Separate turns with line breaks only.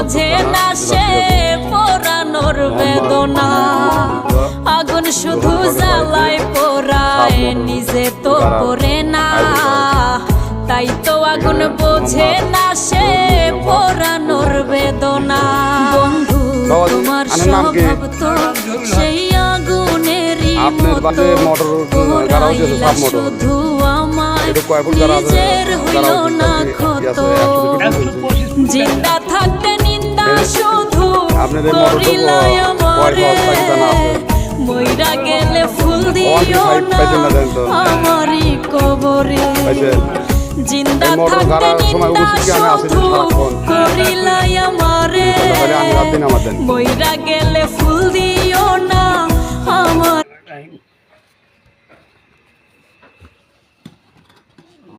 বোঝে না সে পোড়ানোর বেদনা আগুন শুধু জ্বালায় পোড়ায় নিজে তো করে না তাই তো আগুন বোঝে না সে পোড়ানোর বেদনা বন্ধু তোমার স্বভাব তো সেই আগুনেরই মতো পোড়াইলা শুধু আমার নিজের হইল না ক্ষত জিন্দা থাকতে নিন্দা শুধু করিলা আমারে মইরা গেলে ফুল দিও না আমারই কবরে জিন্দা থাকতে নিন্দা শুধু করিলা আমারে মইরা গেলে ফুল দিও না আমার